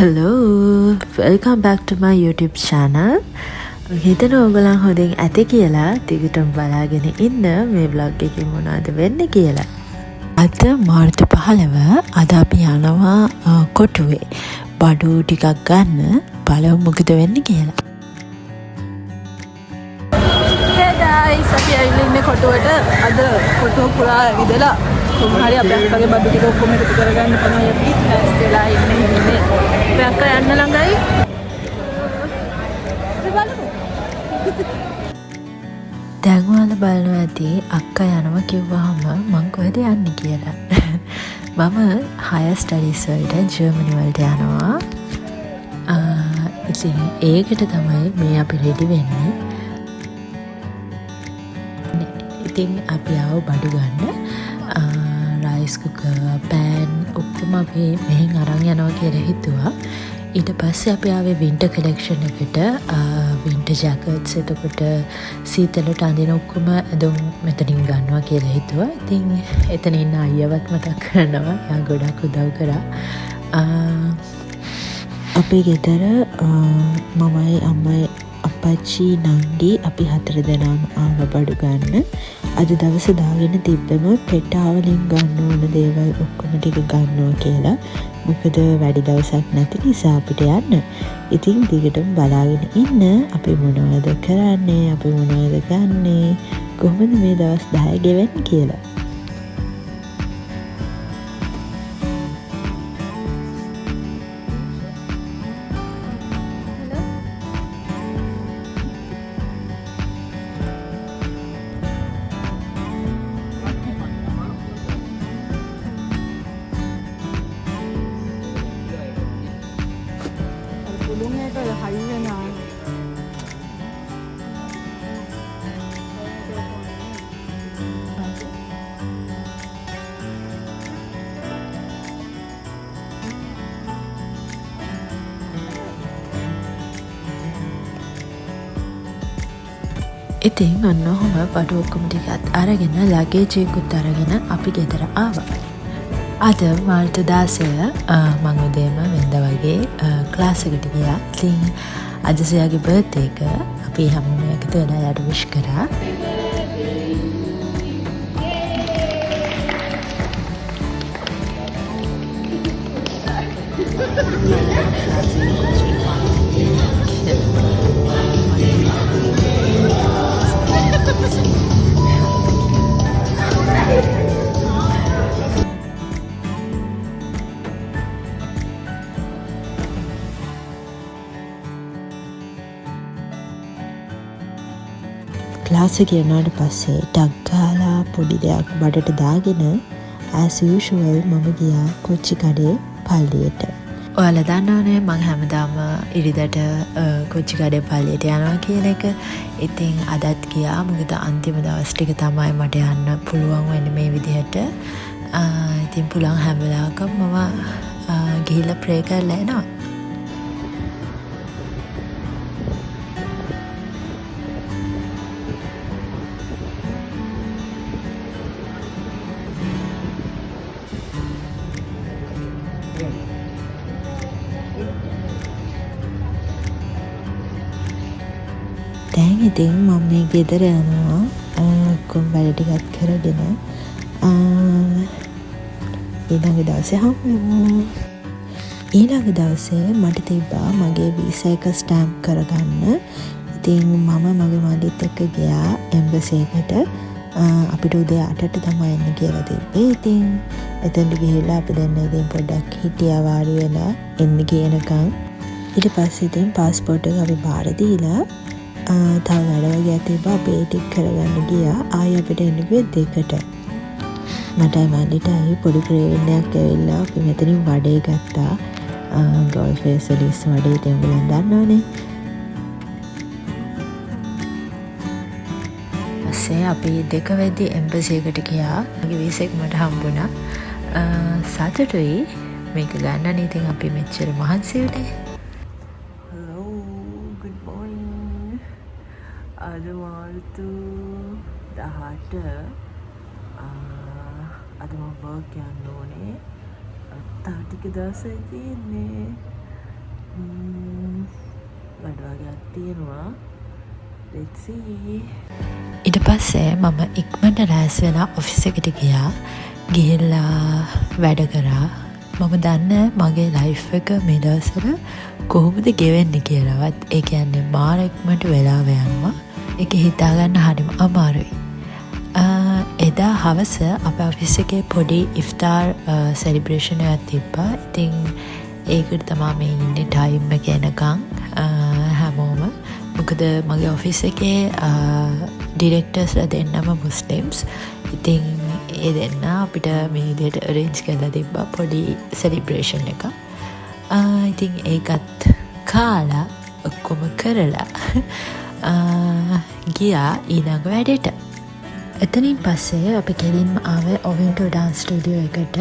Hello, welcome back to my YouTube channel. හිතන ඔයගලන් හොඳින් ඇති කියලා දිගටම බලාගෙන ඉන්න මේ vlog එකේ මොනවද වෙන්නේ කියලා. අද මාර්තු 15 අද අපි යනවා කොටුවේ බඩු ටිකක් ගන්න බලමු මොකද වෙන්නේ කියලා. Hey guys, අපි ඇවිල්ලා ඉන්නේ කොටුවට. අද කොටුව පුරා විදලා කොහොම හරි අපේ අක්කගේ බඩු ටික ඔක්කොම එකතු කරගන්න තමයි අපි ටෙස්ට් වෙලා ඉන්නේ. අපේ අක්කා යන්න ළඟයි. දැන් ඔයාලා බලනවා ඇති අක්කා යනවා කිව්වහම මං කොහෙද යන්නේ කියලා. මම higher studies වලට ජර්මනි වලට යනවා. ඉතින් ඒකට තමයි මේ අපි රෙඩි වෙන්නේ. ඉතින් අපි ආව බඩු ගන්න. රයිස් කුකර්, පෑන් ඔක්කොම අපි මෙහෙන් අරන් යනවා කියලා හිතුවා. ඊට පස්සේ අපි ආවේ වින්ටර් කලෙක්ෂන් එකට. වින්ටර් ජැකට්ස් එතකොට සීතලට අඳින ඔක්කොම ඇඳුම් මෙතනින් ගන්නවා කියලා හිතුවා. ඉතින් එතන ඉන්න අයියවත් මතක් කරනවා. එයා ගොඩක් උදව් කරා. අපේ ගෙදර මමයි අම්මයි අපච්චි නංගි අපි 4 දෙනාම ආව බඩු ගන්න. අද දවස දාගෙන තිබ්බම පෙට්ටාවලින් ගන්න ඕන දේවල් ඔක්කොම ටික ගන්නවා කියලා. මොකද වැඩි දවසක් නැති නිසා අපිට යන්න. ඉතින් දිගටම බලාගෙන ඉන්න අපි මොනවද කරන්නේ, අපි මොනවද ගන්නේ, කොහොමද මේ දවස් 10 ගෙවෙන්නේ කියලා. ඉතින් ඔන්න ඔහොම බඩු ඔක්කොම ටිකත් අරගෙන ලගේජ් එකකුත් අරගෙන අපි ගෙදර ආවා. අද මාර්තු 16 මම උදේම වෙනද වගේ ක්ලාස් එකට ගියා. ඉතින් අද සයාගේ බර්ත්ඩේ එක අපි හැමෝම එකතු වෙලා යාට විශ් කරා. ක්ලාස් එක යනාට පස්සේ ටක් ගාලා පොඩි දෙයක් බඩට දාගෙන as usual මම ගියා කොච්චි කඩේ පල්ලියට. ඔයාලා දන්නවනේ මම හැමදාම ඉරිදට කොච්චි කඩේ පල්ලියට යනවා කියන එක. ඉතින් අදත් ගියා. මොකද අන්තිම දවස් ටික තමයි මට යන්න පුළුවන් වෙන්නේ මේ විදිහට. ඉතින් පුළුවන් හැම වෙලාවකම මම ගිහිල්ලා ප්‍රේ කරලා එනවා. දැන් ඉතින් මම මේ ගෙදර යනවා ඔක්කොම වැඩ ටිකත් කරගෙන ඊළඟ දවසේ හම්බෙමු. ඊළඟ දවසේ මට තිබ්බා මගේ වීසා එක ස්ටැම්ප් කරගන්න. ඉතින් මම මගේ මල්ලිත් එක්ක ගියා එම්බසි එකට. අපිට උදේ 8ට තමයි එන්න කියලා තිබ්බේ. ඉතින් එතනට ගිහිල්ලා අපි දෙන්න ඉතින් පොඩ්ඩක් හිටියා වාඩි වෙලා එන්න කියනකම්. ඊට පස්සේ ඉතින් පාස්පෝර්ට් එක අපි බාර දීලා තව වැඩ වගේ තිබ්බා අපි ඒ ටික කරගන්න ගියා. ආයෙ අපිට එන්න ගියේ 2ට. මටයි මල්ලිටයි පොඩි ප්‍රේරණයක් ඇවිල්ලා අපි මෙතනින් වඩේ ගත්තා. ගෝල් ෆේසලිස් වඩේ තෙම්බලන් දන්නවනේ. පස්සේ අපි 2 වෙද්දි එම්බසි එකට ගියා. මගේ වීසා එක මට හම්බුණා. සතුටුයි මේක ගන්න. ඉතින් අපි මෙච්චර මහන්සි වුණේ. අද මාර්තු 18 අද මම වර්ක් යන්න ඕනේ. තාටික දවසේ තියෙන්නේ වැඩ වගේක් තියෙනවා. Let's see. ඊට පස්සේ මම ඉක්මනට රැස් වෙලා ඔෆිස් එකට ගියා. ගිහිල්ලා වැඩ කරා. මම දන්නේ මගේ ලයිෆ් එක මේ දවස්වල කොහොමද ගෙවෙන්නේ කියලාවත්. ඒ කියන්නේ මාර ඉක්මනට වෙලාව යනවා. ඒක හිතාගන්න හරිම අමාරුයි. එදා හවස අපේ ඔෆිස් එකේ පොඩි ඉෆ්තාර් සෙලිබ්‍රේෂන් එකක් තිබ්බා. ඉතින් ඒකට තමයි මේ ඉන්නේ ටයිම් එක එනකන් හැමෝම. මොකද මගේ ඔෆිස් එකේ ඩිරෙක්ටර්ස්ලා දෙන්නම මුස්ලිම්ස්. ඉතින් ඒ දෙන්න අපිට මේ විදිහට අරේන්ජ් කරලා තිබ්බා පොඩි සෙලිබ්‍රේෂන් එකක්. ඉතින් ඒකත් කාලා ඔක්කොම කරලා ගියා ඊළඟ වැඩේට. එතනින් පස්සේ අපි කෙලින්ම ආවේ ඔවෙන්ටෝ ඩාන්ස් ස්ටුඩියෝ එකට.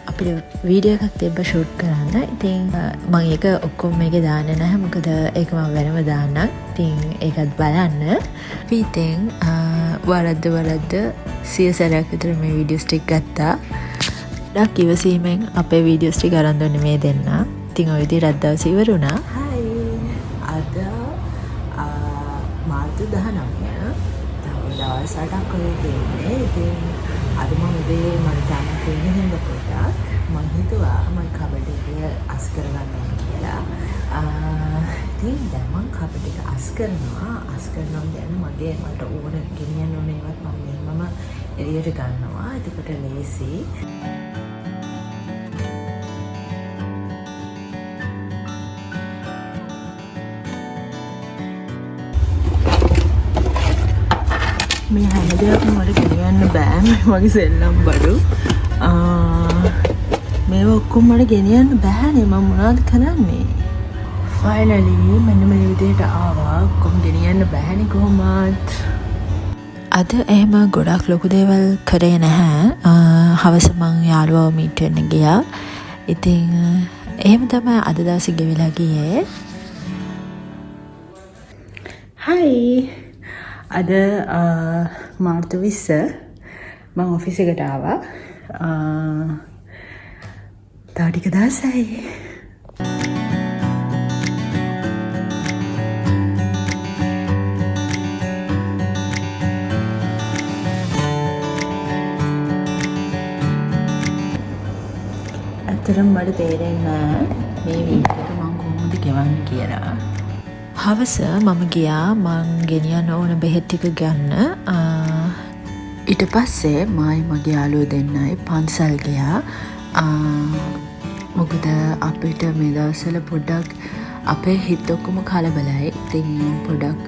අපිට වීඩියෝ එකක් තිබ්බ ෂූට් කරන්න. ඉතින් මම ඒක ඔක්කොම මේකේ දාන්නේ නැහැ. මොකද ඒක මම වෙනම දාන්නම්. ඉතින් ඒකත් බලන්න. අපි ඉතින් වරද්ද සිය සැරයක් විතර මේ වීඩියෝස් ටික ගත්තා. ඩක් ඉවසීමෙන් අපේ වීඩියෝස් ටික අරන් දුන්නේ මේ දෙන්න. ඉතින් ඔය විදිහට දවස් ඉවර වුණා. අද මාර්තු 19 දවස් 8ක් ඔය දෙන්නේ. ඉතින් අද මම උදේ මට තාම තියෙන හින්දා පොඩ්ඩක් මම හිතුවා මම කබඩ් එක අස් කරගන්න කියලා. ඉතින් දැන් මම කබඩ් එක අස් කරනවා. දැන් මට ඕන ගෙනියන්න ඕන ඒවත් මම මෙහෙමම එළියට ගන්නවා. එතකොට ලේසි. මේ හැම දෙයක්ම මට ගෙනියන්න බෑ. මගේ සෙල්ලම් බඩු. මේවා ඔක්කොම මට ගෙනියන්න බෑනේ. මම මොනවද කරන්නේ? ෆයිනලි මෙන්න මේ විදිහට ආවා. ඔක්කොම ගෙනියන්න බෑනේ කොහොමවත්. අද එහෙම ගොඩක් ලොකු දේවල් කරේ නැහැ. හවස මං යාළුවව මීට් වෙන්න ගියා. ඉතින් එහෙම තමයි අද දවසේ ගෙවිලා ගියේ. හයි. අද මාර්තු 20 මම ඔෆිස් එකට ආවා. තව ටික දවසයි. ඇත්තටම මට තේරෙන්නේ නැහැ මේ වීක් එක මම කොහොමද ගෙවන්නේ කියලා. හවස මම ගියා මං ගෙනියන්න ඕන බෙහෙත් ටික ගන්න. ඊට පස්සේ මගේ යාළුවෝ දෙන්නයි පන්සල් ගියා. මොකද අපිට මේ දවස්වල පොඩ්ඩක් අපේ හිත ඔක්කොම කලබලයි. ඉතින් පොඩ්ඩක්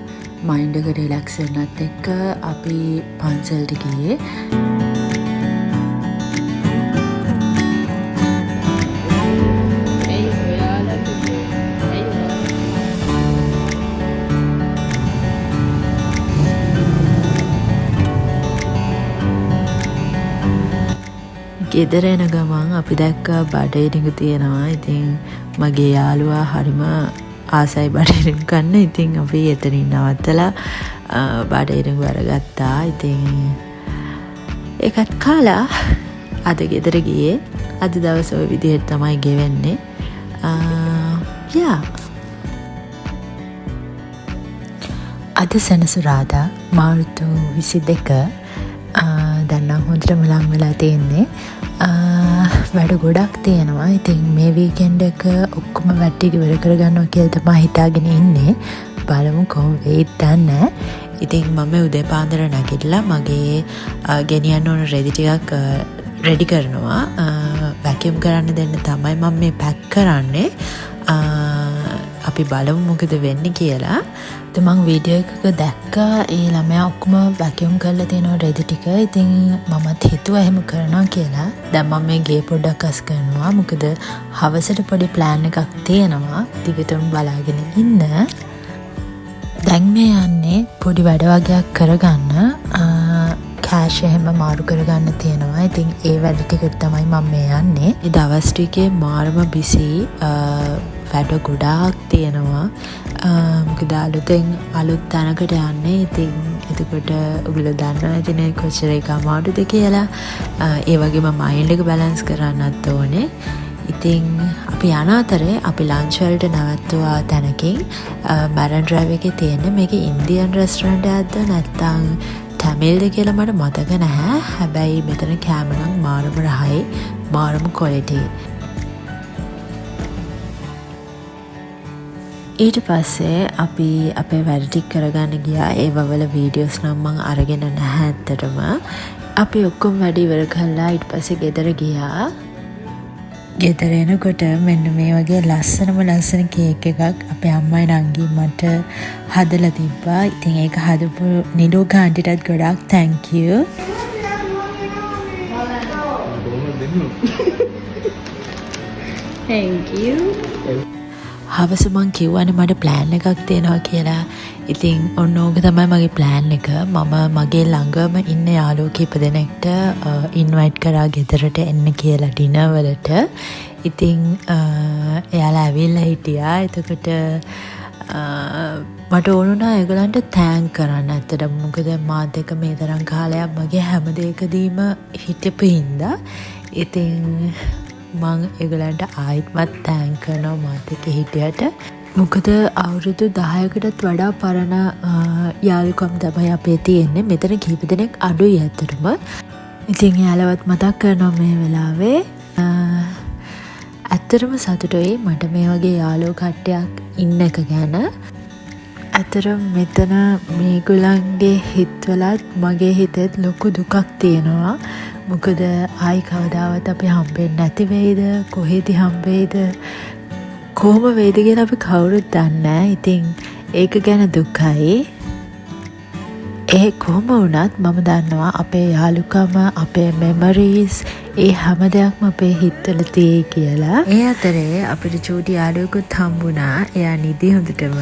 මයින්ඩ් එක රිලැක්ස් වෙන්නත් එක්ක අපි පන්සල්ට ගියේ. ගෙදර එන ගමන් අපි දැක්කා බඩේරිඟු තියෙනවා. ඉතින් මගේ යාළුවා හරිම ආසයි බඩේරිඟු කන්න. ඉතින් අපි එතනින් නවත්තලා බඩේරිඟු අරගත්තා. ඉතින් ඒකත් කාලා අද ගෙදර ගියේ. අද දවස ඔය විදිහට තමයි ගෙවෙන්නේ. අද සෙනසුරාදා මාර්තු 22 දැන් නම් හොඳටම ලං වෙලා තියෙන්නේ. වැඩ ගොඩක් තියෙනවා. ඉතින් මේ වීකෙන්ඩ් එක ඔක්කොම වැඩ ටික ඉවර කරගන්නවා කියලා තමයි හිතාගෙන ඉන්නේ. බලමු කොහොම වෙයිද දන්නේ. ඉතින් මම උදේ පාන්දර නැගිටලා මගේ ගෙනියන්න ඕන රෙදි ටිකක් රෙඩි කරනවා. වැකියුම් කරන්න දෙන්න තමයි මම මේ පැක් කරන්නේ. අපි බලමු මොකද වෙන්නේ කියලා. මං වීඩියෝ එකක දැක්කා ඒ ළමයා ඔක්කොම වැකියුම් කරලා තියෙනවා රෙදි ටික. ඉතින් මමත් හිතුවා එහෙම කරනවා කියලා. දැන් මම මේ ගේ පොඩ්ඩක් අස් කරනවා. මොකද හවසට පොඩි ප්ලෑන් එකක් තියෙනවා. දිගටම බලාගෙන ඉන්න. දැන් මේ යන්නේ පොඩි වැඩ වගේක් කරගන්න. කෑෂ් එහෙම මාරු කරගන්න තියෙනවා. ඉතින් ඒ වැඩ ටිකට තමයි මම මේ යන්නේ. මේ දවස් ටිකේ මාරම බිසි. වැඩ ගොඩාක් තියෙනවා. මොකද අලුත් තැනකට යන්නේ. ඉතින් එතකොට ඔයගොල්ලෝ දන්නවා ඇතිනේ කොච්චර එක අමාරුද කියලා. ඒ වගේම මයින්ඩ් එක බැලන්ස් කරන්නත් ඕනේ. ඉතින් අපි යන අතරේ අපි ලන්ච් වලට නැවතුවා තැනකින් මැරන් ඩ්‍රයිව් එකේ තියෙන මේක ඉන්දියන් රෙස්ටොරන්ට් එකක්ද නැත්නම් ටැමිල්ද කියලා මට මතක නැහැ. හැබැයි මෙතන කෑම නම් මාරම රහයි, මාරම ක්වොලිටි. ඊට පස්සේ අපි අපේ වැඩ ටික කරගන්න ගියා. ඒවවල වීඩියෝස් නම් මම අරගෙන නැහැ ඇත්තටම. අපි ඔක්කොම වැඩ ඉවර කළා. ඊට පස්සේ ගෙදර ගියා. ගෙදර එනකොට මෙන්න මේ වගේ ලස්සන කේක් එකක් අපේ අම්මයි නංගි මට හදලා තිබ්බා. ඉතින් ඒක හදපු නිලෝග ආන්ටිටත් ගොඩාක් thank you. Thank you. හවස මං කිව්වනේ මට ප්ලෑන් එකක් තියෙනවා කියලා. ඉතින් ඔන්න ඕක තමයි මගේ ප්ලෑන් එක. මම මගේ ළඟම ඉන්න යාළුවෝ කීප දෙනෙක්ට ඉන්වයිට් කරා ගෙදරට එන්න කියලා ඩිනර් වලට. ඉතින් එයාලා ඇවිල්ලා හිටියා. එතකොට මට ඕන වුණා ඒගොල්ලන්ට තෑන්ක් කරන්න. ඇත්තටම මොකද මාත් එක්ක මේ තරම් කාලයක් මගේ හැම දෙයකදීම හිටපු හින්දා. ඉතින් මං ඒගොල්ලන්ට ආයිත්මත් තෑන්ක් කරනවා මාත් එක්ක හිටියට. මොකද අවුරුදු 10කටත් වඩා පරණ යාළුකම් තමයි අපේ තියෙන්නේ. මෙතන කීප දෙනෙක් අඩුයි ඇත්තටම. ඉතින් එයාලවත් මතක් කරනවා මේ වෙලාවේ. ඇත්තටම සතුටුයි මට මේ වගේ යාළුවෝ කට්ටියක් ඉන්න එක ගැන. ඇත්තටම මෙතන මේගොල්ලන්ගේ හිතවලත් මගේ හිතෙත් ලොකු දුකක් තියෙනවා. මොකද ආයි කවදාවත් අපි හම්බෙන්නේ නැති වෙයිද, කොහෙද හම්බෙයිද, කොහොම වෙයිද කියලා අපි කවුරුත් දන්නේ නැහැ. ඉතින් ඒක ගැන දුකයි. ඒ කොහොම වුණත් මම දන්නවා අපේ යාළුකම, අපේ මෙමරීස්, ඒ හැම දෙයක්ම අපේ හිතවල තියෙයි කියලා. ඒ අතරේ අපිට චූටි යාළුවෙකුත් හම්බුණා. එයා නිදි හොඳටම.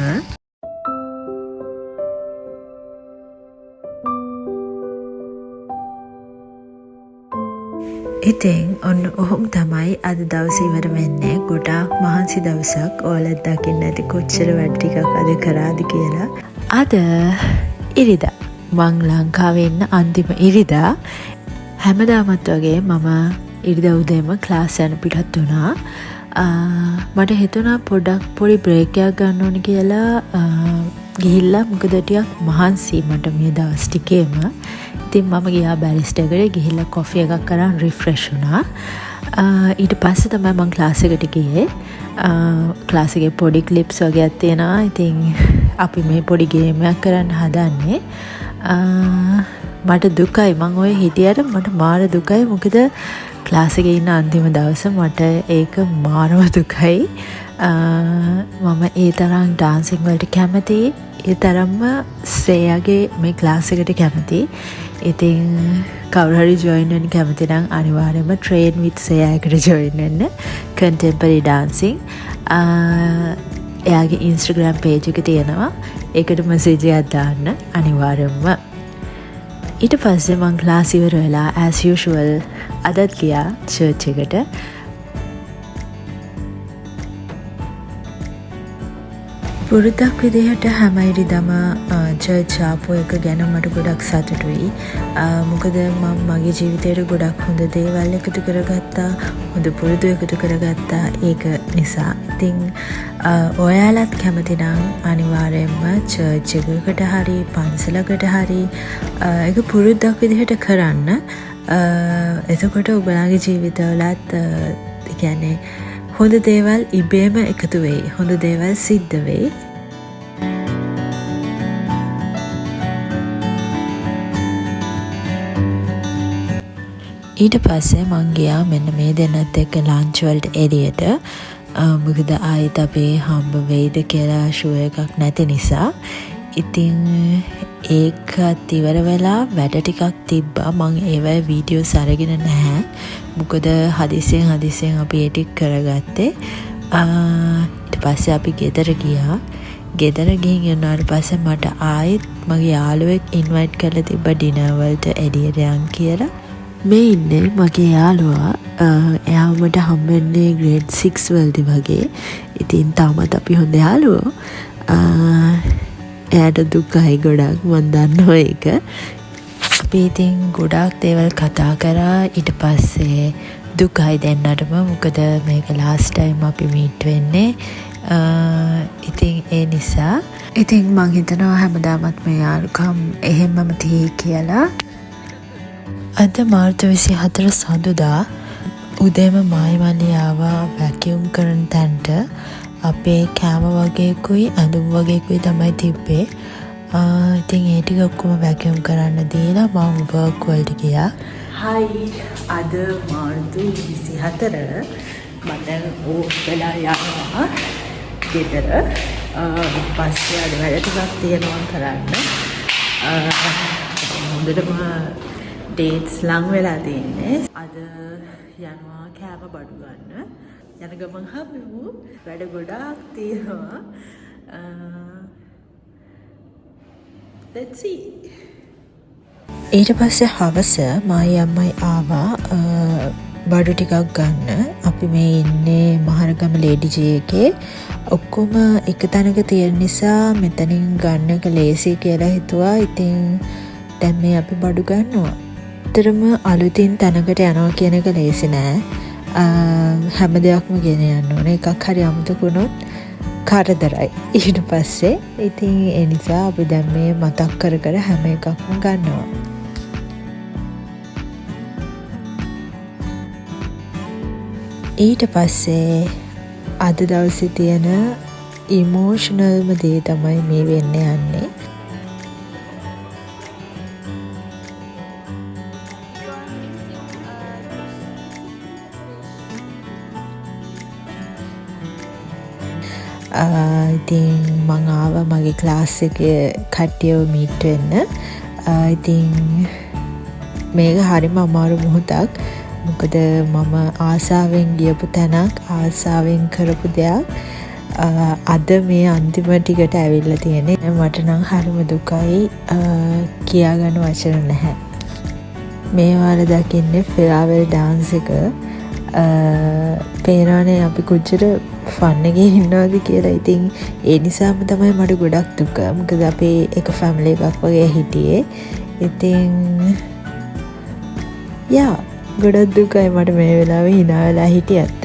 ඉතින් ඔන්න ඔහොම තමයි අද දවස ඉවර වෙන්නේ. ගොඩාක් මහන්සි දවසක්. ඔයාලත් දකින්න ඇති කොච්චර වැඩ ටිකක් අද කරාද කියලා. අද ඉරිදා මං ලංකාවේ ඉන්න අන්තිම ඉරිදා. හැමදාමත් වගේ මම ඉරිදා උදේම ක්ලාස් යන පිටත් වුණා. මට හිතුණා පොඩක් පොඩි බ්‍රේක් එකක් ගන්න ඕනේ කියලා ගිහිල්ලා. මොකද ටිකක් මහන්සි මට මේ දවස් ටිකේම. ඉතින් මම ගියා බැරිස්ටර් එකට ගිහිල්ලා කොෆි එකක් අරන් රිෆ්‍රෙෂ් වුණා. ඊට පස්සේ තමයි මම ක්ලාස් එකට ගියේ. ක්ලාස් එකේ පොඩි ක්ලිප්ස් වගේක් තියෙනවා. ඉතින් අපි මේ පොඩි ගේම් එකක් කරන්න හදන්නේ. මට දුකයි මං ඔය හිටියට මට මාර දුකයි. මොකද ක්ලාස් එකේ ඉන්න අන්තිම දවස මට ඒක මාරම දුකයි. මම ඒ තරම් ඩාන්සින් වලට කැමතියි. ඒ තරම්ම සේයාගේ මේ ක්ලාස් එකට කැමතියි. ඉතින් කවුරු හරි ජොයින් වෙන්න කැමති නම් අනිවාර්යයෙන්ම train with සේයා එකට ජොයින් වෙන්න. contemporary dancing. එයාගේ Instagram page එක තියෙනවා. ඒකට message එකක් දාන්න අනිවාර්යයෙන්ම. ඊට පස්සේ මං ක්ලාස් ඉවර වෙලා as usual අදත් ගියා church එකට. පුරුද්දක් විදිහට හැම ඉරිදම චර්ච් ආපු එක ගැන මට ගොඩක් සතුටුයි. මොකද මම මගේ ජීවිතේට ගොඩක් හොඳ දේවල් එකතු කරගත්තා, හොඳ පුරුදු එකතු කරගත්තා. ඒක නිසා ඉතින් ඔයාලත් කැමති නම් අනිවාර්යයෙන්ම චර්ච් එකකට හරි පන්සලකට හරි ඒක පුරුද්දක් විදිහට කරන්න. එතකොට ඔයාලගේ ජීවිතවලත් කියන්නේ හොඳ දේවල් ඉබේම එකතු වෙයි. හොඳ දේවල් සිද්ධ වෙයි. ඊට පස්සේ මං ගියා මෙන්න මේ දෙන්නත් එක්ක ලන්ච් වලට එළියට. මොකද ආයෙත් අපි හම්බ වෙයිද කියලා ෂුවර් එකක් නැති නිසා. ඉතින් ඒකත් ඉවර වෙලා වැඩ ටිකක් තිබ්බා. මං ඒවයි වීඩියෝස් අරගෙන නැහැ. මොකද හදිසියෙන් අපි ඒ ටික කරගත්තේ. ඊට පස්සේ අපි ගෙදර ගියා. ගෙදර ගිහින් යනාට පස්සේ මට ආයෙත් මගේ යාළුවෙක් ඉන්වයිට් කරලා තිබ්බා ඩිනර් වලට එළියට යන්න කියලා. මේ ඉන්නේ මගේ යාළුවා. එයා මට හම්බෙන්නේ ග්‍රේඩ් 6 වලදී වගේ. ඉතින් තාමත් අපි හොඳ යාළුවෝ. එයාට දුකයි ගොඩක් මන් දන්නවා ඒක. අපි ඉතින් ගොඩාක් දේවල් කතා කරා. ඊට පස්සේ දුකයි දෙන්නටම මොකද මේක ලාස්ට් ටයිම් අපි මීට් වෙන්නේ. ඉතින් ඒ නිසා ඉතින් මං හිතනවා හැමදාමත් මේ යාළුකම් එහෙමම තියෙයි කියලා. අද මාර්තු 24 සඳුදා උදේම මායිමල්ලි ආවා වැකියුම් කරන තැනට. අපේ කෑම වගේකුයි ඇඳුම් වගේකුයි තමයි තිබ්බේ. ඉතින් ඒ ටික ඔක්කොම වැකියුම් කරන්න දීලා මම වර්ක් වලට ගියා. හයි අද මාර්තු 24 මම දැන් ඕෆ් වෙලා යනවා ගෙදර. පස්සේ අද වැඩ ටිකක් තියෙනවා කරන්න. හොඳටම ඩේට්ස් ලං වෙලා තියෙන්නේ. අද යනවා කෑම බඩු ගන්න. යන ගමන් හම්බෙමු. වැඩ ගොඩාක් තියෙනවා. Let's see. ඊට පස්සේ හවස මායි අම්මයි ආවා බඩු ටිකක් ගන්න. අපි මේ ඉන්නේ මහරගම ලේඩි ජී එකේ. ඔක්කොම එක තැනක තියෙන නිසා මෙතනින් ගන්න එක ලේසි කියලා හිතුවා. ඉතින් දැන් මේ අපි බඩු ගන්නවා. ඇත්තටම අලුතින් තැනකට යනවා කියන එක ලේසි නෑ. හැම දෙයක්ම ගෙන යන්න ඕනේ. එකක් හරි අමතකුණොත් කරදරයි. ඊට පස්සේ ඉතින් ඒ නිසා අපි දැන් මේ මතක් කර කර හැම එකක්ම ගන්නවා. ඊට පස්සේ අද දවසේ තියෙන ඉමෝෂනල්ම දේ තමයි මේ වෙන්න යන්නේ. ඉතින් මං ආවා මගේ ක්ලාස් එකේ කට්ටියව මීට් වෙන්න. ඉතින් මේක හරිම අමාරු මොහොතක්. මොකද මම ආසාවෙන් ගියපු තැනක්, ආසාවෙන් කරපු දෙයක් අද මේ අන්තිම ටිකට ඇවිල්ලා තියෙන්නේ. මට නම් හරිම දුකයි, කියාගන්න වචන නැහැ. මේ වාර දකින්නේ ෆෙයාවෙල් ඩාන්ස් එක. පේනවනේ අපි කොච්චර ෆන් එකේ ඉන්නවද කියලා. ඉතින් ඒ නිසාම තමයි මට ගොඩක් දුක. මොකද අපි එක ෆැමිලි එකක් වගේ හිටියේ. ඉතින් යා ගොඩක් දුකයි මට මේ වෙලාවේ hina වෙලා හිටියත්.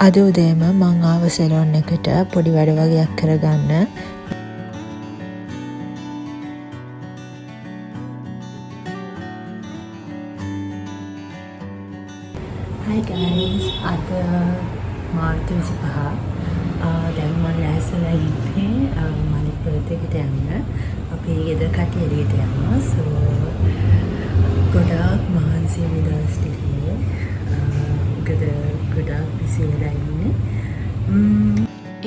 අද උදේම මං ආව සෙලොන් එකට පොඩි වැඩ වගේක් කරගන්න. Hi guys, අද මාර්තු 25. දැන් මම ලෑස්තිලා ඉන්නේ මගේ බර්ත්ඩේ එකට යන්න. අපි ගෙදර කට්ටිය එළියට යනවා. So ගොඩාක් මහන්සි මේ දවස් ටිකේ. ගොඩාක් බිසි වෙලා ඉන්නේ.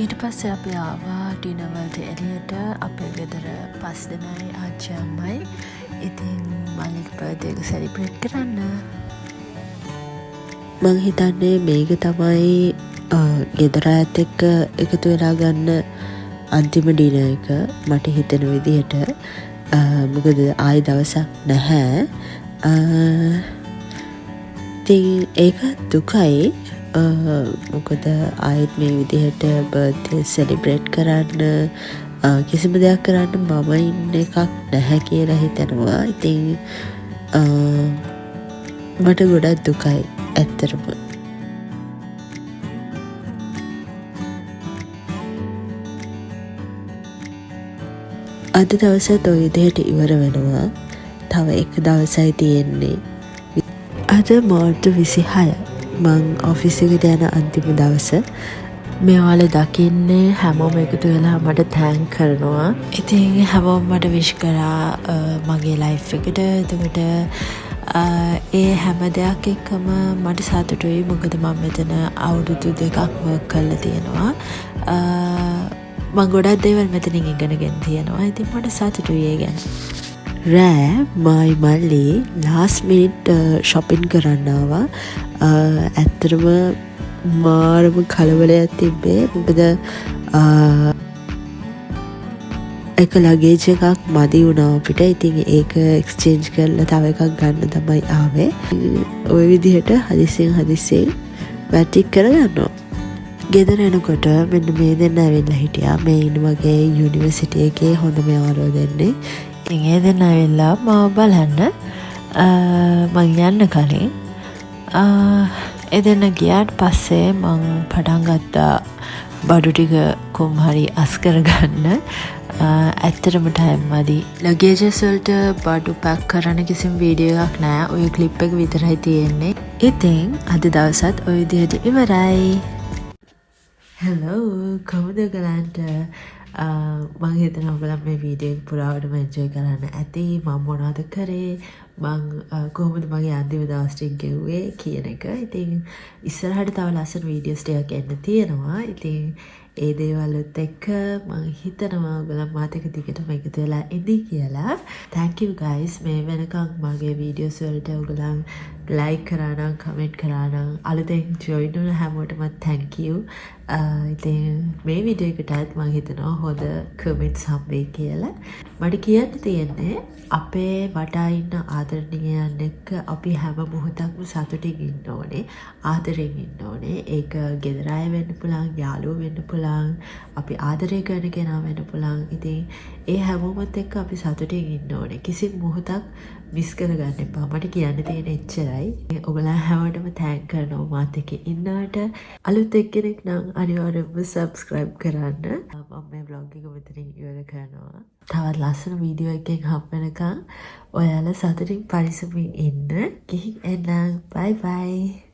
ඊට පස්සේ අපි ආවා ඩිනර් වලට එළියට. අපේ ගෙදර 5 දෙනයි ආච්චි අම්මයි. ඉතින් මගේ බර්ත්ඩේ එක සෙලිබ්‍රේට් කරන්න. මං හිතන්නේ මේක තමයි ගෙදර අයත් එක්ක එකතු වෙලා ගන්න අන්තිම ඩිනර් එක මට හිතෙන විදිහට. මොකද ආයි දවසක් නැහැ. ඉතින් ඒක දුකයි. මොකද ආයෙත් මේ විදිහට බර්ත්ඩේ සෙලිබ්‍රේට් කරන්න කිසිම දෙයක් කරන්න මම ඉන්න එකක් නැහැ කියලා හිතනවා. ඉතින් මට ගොඩක් දුකයි ඇත්තටම. අද දවසත් ඔය විදිහට ඉවර වෙනවා. තව එක දවසයි තියෙන්නේ. අද මාර්තු 26 මං ඔෆිස් එකට යන අන්තිම දවස. මේවාල දකින්නේ හැමෝම එකතු වෙලා මට තෑන්ක් කරනවා. ඉතින් හැමෝම මට විශ් කරා මගේ ලයිෆ් එකට. එතකොට ඒ හැම දෙයක් එක්කම මට සතුටුයි. මොකද මම මෙතන අවුරුදු 2ක් වර්ක් කරලා තියෙනවා. මං ගොඩක් දේවල් මෙතනින් ඉගෙනගෙන තියෙනවා. ඉතින් මට සතුටුයි ඒ ගැන. රෑ මයි මල්ලි ලාස්ට් මිනිට් shopping කරන්න ආවා. ඇත්තටම මාරම කලබලයක් තිබ්බේ. මොකද එක ලගේජ් එකක් මදි වුණා අපිට. ඉතින් ඒක එක්ස්චේන්ජ් කරලා තව එකක් ගන්න තමයි ආවේ. ওই විදිහට හදිසියෙන් බැටික් කරගන්නවා. ගෙදර එනකොට මෙන්න මේ දෙන්න ඇවිල්ලා හිටියා. මේ ඉන්න මගේ යුනිවර්සිටි එකේ හොඳම යාළුවෝ දෙන්නේ. ඉතින් ඒ දෙන්න ඇවිල්ලා මාව බලන්න මං යන්න කලින් ඒ දෙන්න ගියාට පස්සේ මං පටන් ගත්තා බඩු ටික කොම් හරි අස් කරගන්න. ඇත්තටම ටයිම් මදි. ලගේජස් වලට බඩු පැක් කරන්න කිසිම වීඩියෝ එකක් නෑ. ඔය ක්ලිප් එක විතරයි තියෙන්නේ. ඉතින් අද දවසත් ඔය විදිහට ඉවරයි. හෙලෝ කොහොමද ඔයගලන්ට? මං හිතනවා ඔයගලන් මේ වීඩියෝ එක පුරාවටම එන්ජොයි කරන්න ඇති. මම මොනවද කරේ, මං කොහොමද මගේ අන්තිම දවස් ටික ගෙව්වේ කියන එක. ඉතින් ඉස්සරහට තව ලස්සන වීඩියෝස් ටිකක් එන්න තියෙනවා. ඉතින් ඒ දේවල්ත් එක්ක මං හිතනවා ඔයගලන් මාත් එක්ක දිගටම එකතු වෙලා ඉඳී කියලා. Thank you guys. මේ වෙනකන් මගේ වීඩියෝස් වලට ඔයගලන් ලයික් කරා නම්, කමෙන්ට් කරා නම්, අලුතෙන් ජොයින් වුණ හැමෝටම thank you. ඉතින් මේ වීඩියෝ එකටත් මං හිතනවා හොඳ කමෙන්ට්ස් හම්බෙයි කියලා. මට කියන්න තියෙන්නේ අපේ වටා ඉන්න ආදරණීයයන් එක්ක අපි හැම මොහොතක්ම සතුටින් ඉන්න ඕනේ, ආදරෙන් ඉන්න ඕනේ. ඒක ගෙදර අය වෙන්න පුළුවන්, යාළුවෝ වෙන්න පුළුවන්, අපි ආදරය කරන කෙනා වෙන්න පුළුවන්. ඉතින් ඒ හැමෝමත් එක්ක අපි සතුටින් ඉන්න ඕනේ. කිසිම මොහොතක් මිස් කරගන්න එපා. මට කියන්න තියෙන එච්චරයි. ඔයගොල්ලෝ හැමෝටම තෑන්ක් කරනවා මාත් එක්ක ඉන්නවට. අලුත් එක්කෙනෙක් නම් අනිවාර්යයෙන්ම subscribe කරන්න. මම මේ vlog එක මෙතනින් ඉවර කරනවා. තවත් ලස්සන වීඩියෝ එකකින් හම්බ වෙනකන් ඔයාලා සතුටින් පරිස්සමින් ඉන්න. ගිහින් එන්න. bye bye.